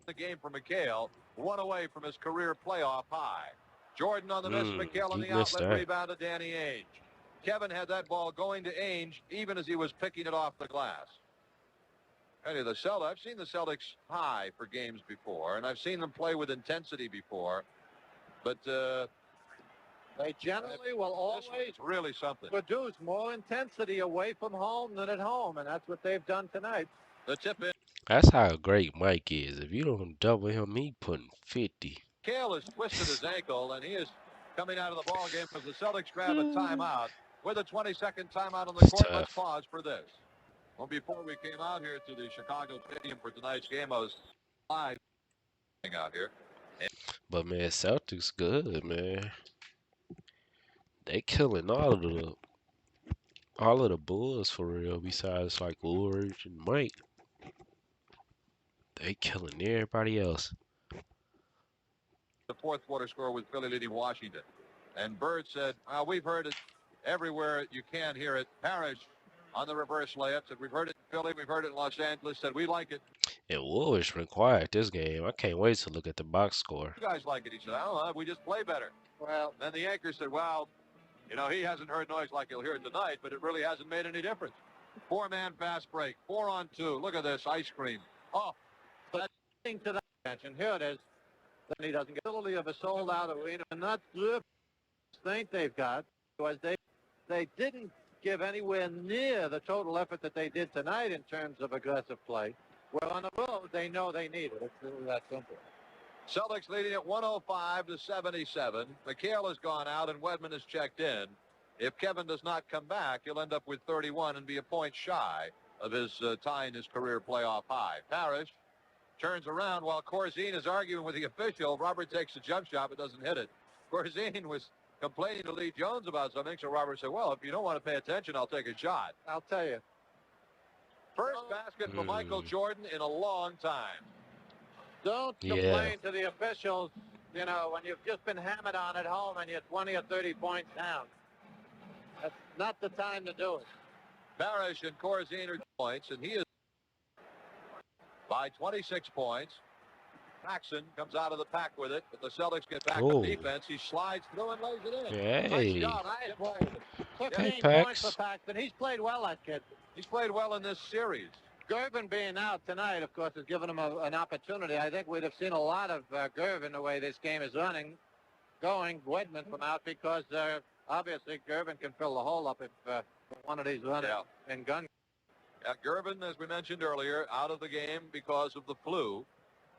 The game for McHale, 1 away from his career playoff high. Jordan on the miss, McHale on the outlet rebound to Danny Ainge. Kevin had that ball going to Ainge even as he was picking it off the glass. Anyway, I've seen the Celtics high for games before, and I've seen them play with intensity before, but they generally will always really something. Produce more intensity away from home than at home, and that's what they've done tonight. The tip in. That's how great Mike is. If you don't double him, he putting 50. Kale has twisted his ankle, and he is coming out of the ball game because the Celtics grab a timeout. With a 20-second timeout on the court, let's pause for this. Well, before we came out here to the Chicago Stadium for tonight's game, I was live out here. But man, Celtics good, man. They killing all of the Bulls for real. Besides like Ulrich and Mike, they killing everybody else. The fourth quarter score with Philly leading Washington, and Bird said, "We've heard it everywhere you can hear it." Parrish on the reverse layup said, "We've heard it in Philly, we've heard it in Los Angeles." Said, "We like it." And Woolridge been quiet this game. I can't wait to look at the box score. You guys like it? He said, "Oh, we just play better." Well, then the anchor said, "Well, he hasn't heard noise like he'll hear it tonight, but it really hasn't made any difference." 4-man fast break, 4-on-2. Look at this ice cream. Oh, to that attention. Here it is. then he doesn't get the ability of a sold-out arena. And that's the thing they've got, was they didn't give anywhere near the total effort that they did tonight in terms of aggressive play. Well, on the road, they know they need it. It's really that simple. Celtics leading at 105-77. McHale has gone out and Wedman has checked in. If Kevin does not come back, he'll end up with 31 and be a point shy of his tying his career playoff high. Parrish turns around while Corzine is arguing with the official. Robert takes a jump shot but doesn't hit it. Corzine was complaining to Lee Jones about something, so Robert said, well, if you don't want to pay attention, I'll take a shot. I'll tell you. First basket for Michael Jordan in a long time. Don't complain to the officials, you know, when you've just been hammered on at home and you're 20 or 30 points down. That's not the time to do it. Parrish and Corzine are points, and he is by 26 points. Paxson comes out of the pack with it, but the Celtics get back on defense. He slides through and lays it in. Hey. Nice job. Nice play. 15 points for Paxson. He's played well, that kid. He's played well in this series. Gervin being out tonight, of course, has given him an opportunity. I think we'd have seen a lot of Gervin the way this game is running, Wedman from out, because obviously Gervin can fill the hole up if one of these runners in gun. Gervin, as we mentioned earlier, out of the game because of the flu,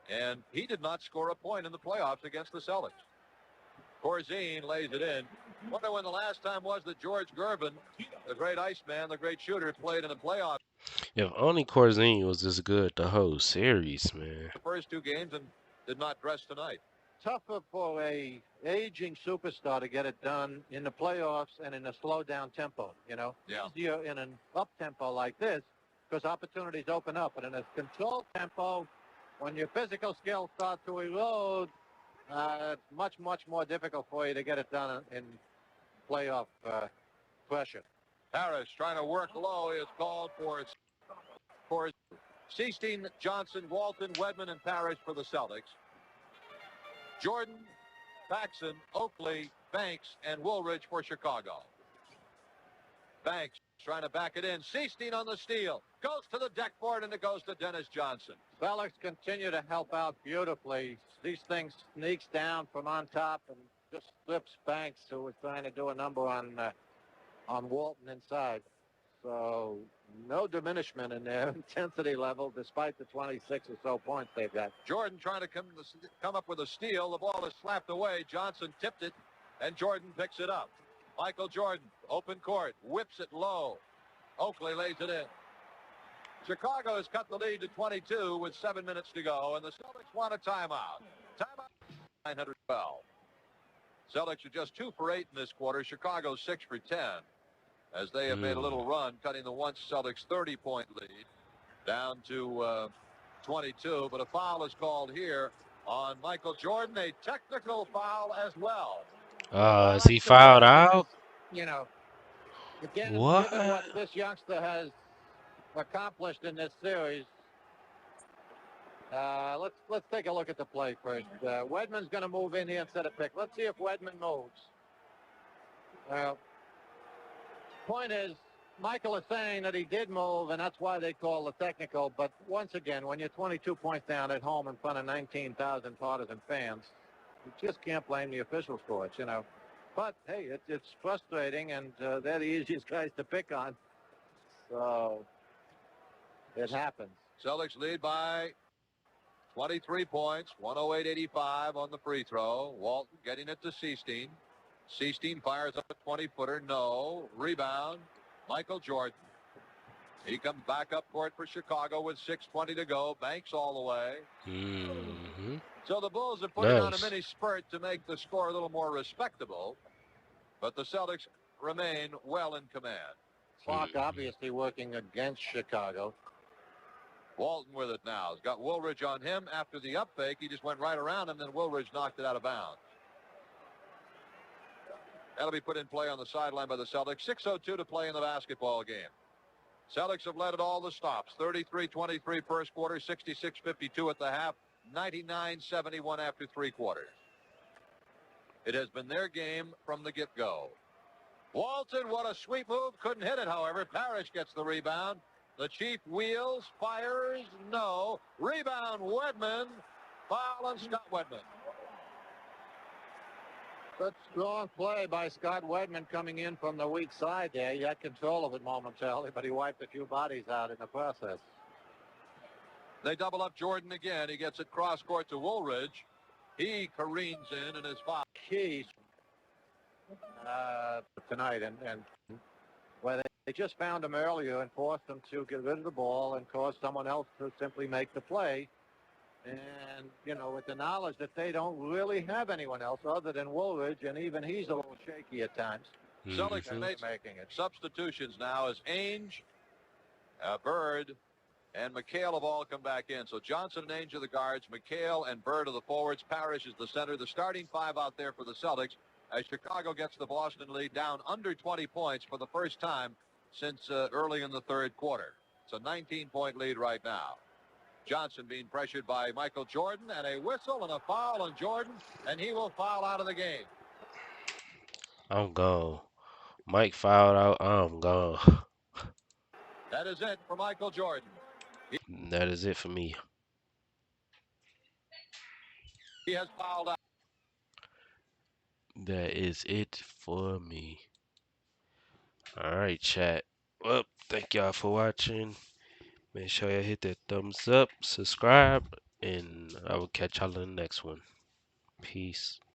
and he did not score a point in the playoffs against the Celtics. Corzine lays it in. Wonder when the last time was that George Gervin, the great Iceman, the great shooter, played in a playoff. If only Corzine was this good the whole series, man. The first two games and did not dress tonight. Tougher for a aging superstar to get it done in the playoffs and in a slow down tempo, you know. Yeah. Easier in an up tempo like this because opportunities open up. But in a controlled tempo, when your physical skills start to erode, it's much, much more difficult for you to get it done in playoff pressure. Harris trying to work low. He is called for Seasteen, Johnson, Walton, Wedman, and Parrish for the Celtics. Jordan, Paxson, Oakley, Banks, and Woolridge for Chicago. Banks trying to back it in. Seasteen on the steal. Goes to the deck board, and it goes to Dennis Johnson. Celtics continue to help out beautifully. These things sneaks down from on top and just slips Banks, who was trying to do a number on Walton inside. So no diminishment in their intensity level despite the 26 or so points they've got. Jordan trying to come up with a steal. The ball is slapped away. Johnson tipped it, and Jordan picks it up. Michael Jordan, open court, whips it low. Oakley lays it in. Chicago has cut the lead to 22 with 7 minutes to go, and the Celtics want a timeout. Timeout 912. Celtics are just 2 for 8 in this quarter. Chicago 6 for 10. As they have made a little run, cutting the once Celtics 30-point lead down to 22. But a foul is called here on Michael Jordan, a technical foul as well. Is he fouled out? You know, again, given what this youngster has accomplished in this series, let's take a look at the play first. Wedman's going to move in here instead of Pick. Let's see if Wedman moves. Point is, Michael is saying that he did move, and that's why they call the technical. But once again, when you're 22 points down at home in front of 19,000 partisan fans, you just can't blame the officials for it, you know. But, hey, it's frustrating, and they're the easiest guys to pick on. So it happens. Celtics lead by 23 points, 108-85 on the free throw. Walton getting it to Seasteen. Seasteen fires up a 20-footer. No. Rebound. Michael Jordan. He comes back up court for Chicago with 6:20 to go. Banks all the way. So the Bulls have put it on a mini spurt to make the score a little more respectable. But the Celtics remain well in command. Clock obviously working against Chicago. Walton with it now. He's got Woolridge on him. After the up fake, he just went right around him, then Woolridge knocked it out of bounds. That'll be put in play on the sideline by the Celtics. 6:02 to play in the basketball game. Celtics have led at all the stops. 33-23 first quarter, 66-52 at the half, 99-71 after 3 quarters. It has been their game from the get-go. Walton, what a sweep move. Couldn't hit it, however. Parrish gets the rebound. The Chief wheels, fires, no. Rebound, Wedman. Foul on Scott Wedman. Good strong play by Scott Wedman coming in from the weak side there. He had control of it momentarily, but he wiped a few bodies out in the process. They double up Jordan again. He gets it cross court to Woolridge. He careens in and is fouled. Keys tonight, and where they just found him earlier and forced him to get rid of the ball and cause someone else to simply make the play. And, you know, with the knowledge that they don't really have anyone else other than Woolridge, and even he's a little shaky at times. Celtics Mm-hmm. making it. Substitutions now as Ainge, Bird, and McHale have all come back in. So Johnson and Ainge are the guards. McHale and Bird are the forwards. Parrish is the center. The starting five out there for the Celtics as Chicago gets the Boston lead down under 20 points for the first time since early in the third quarter. It's a 19-point lead right now. Johnson being pressured by Michael Jordan, and a whistle and a foul on Jordan, and he will foul out of the game. I'm gone. Mike fouled out. I'm gone. That is it for Michael Jordan. That is it for me. He has fouled out. That is it for me. All right, chat. Well, thank y'all for watching. Make sure you hit that thumbs up, subscribe, and I will catch y'all in the next one. Peace.